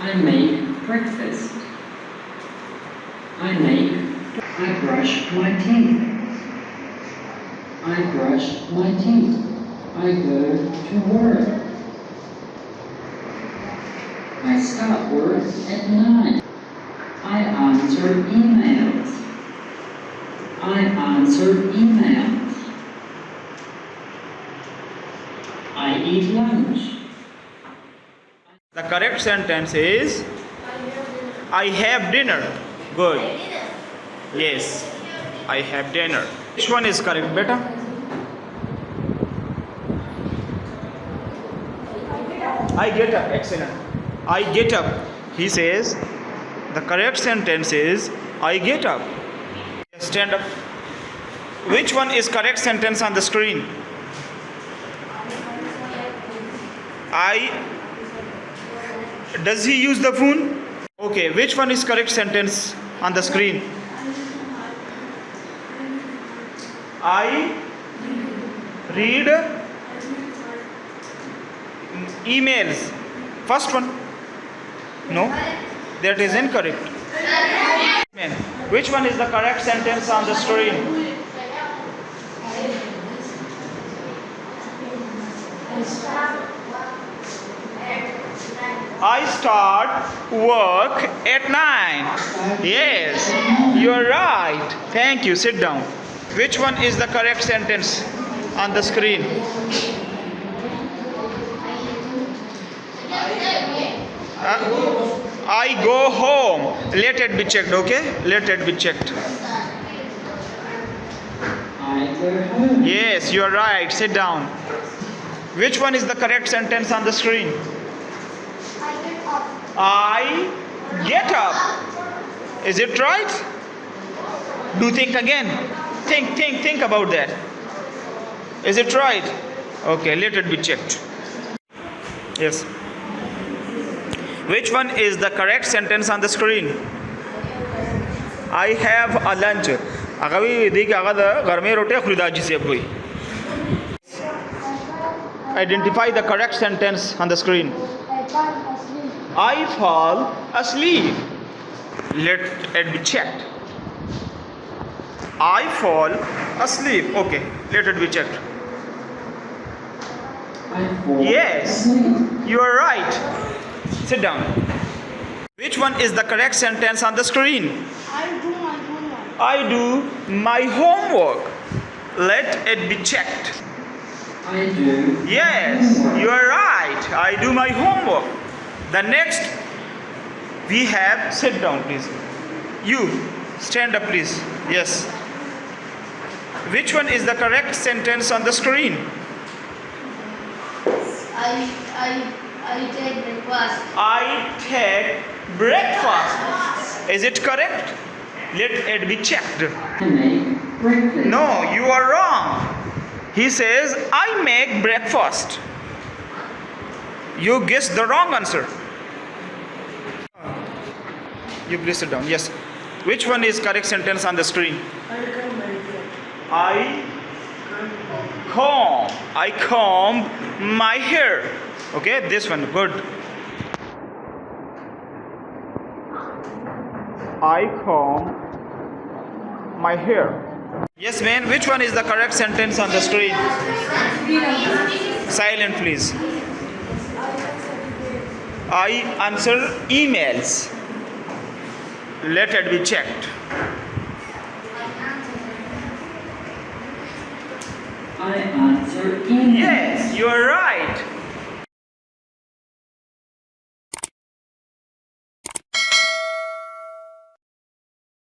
I make breakfast. I brush my teeth. I brush my teeth. I go to work. I start work at 9. I answer emails. I answer emails. I eat lunch. The correct sentence is I have dinner. Good. Yes, I have dinner. Which one is correct, beta? I get up. Excellent. I get up. He says the correct sentence is I get up. Stand up. Which one is correct sentence on the screen? Does he use the phone? Okay, which one is correct sentence on the screen? I read emails. First one. No, that is incorrect. Which one is the correct sentence on the screen? I start work at 9. Yes, you're right. Thank you. Sit down. Which one is the correct sentence on the screen? I go home. Let it be checked, okay? Let it be checked. I go home. Yes, you're right. Sit down. Which one is the correct sentence on the screen? I get up. Is it right? Do think again. Think about that. Is it right? Okay, let it be checked. Yes. Which one is the correct sentence on the screen? I have a lunch. Identify the correct sentence on the screen. I fall asleep. Let it be checked. I fall asleep. Okay, let it be checked. Yes, you are right. Sit down. Which one is the correct sentence on the screen? I do my homework. Let it be checked. I do. Yes, you are right. I do my homework. The next we have, sit down please. You, stand up please. Yes. Which one is the correct sentence on the screen? I take breakfast. I take breakfast. Is it correct? Let it be checked. I make breakfast. No, you are wrong. He says, I make breakfast. You guessed the wrong answer. You please sit down. Yes. Which one is correct sentence on the screen? I comb my hair. Okay, this one. Good. I comb my hair. Yes, man. Which one is the correct sentence on the screen? Silent, please. I answer emails. Let it be checked. I answer emails. Yes, you are right.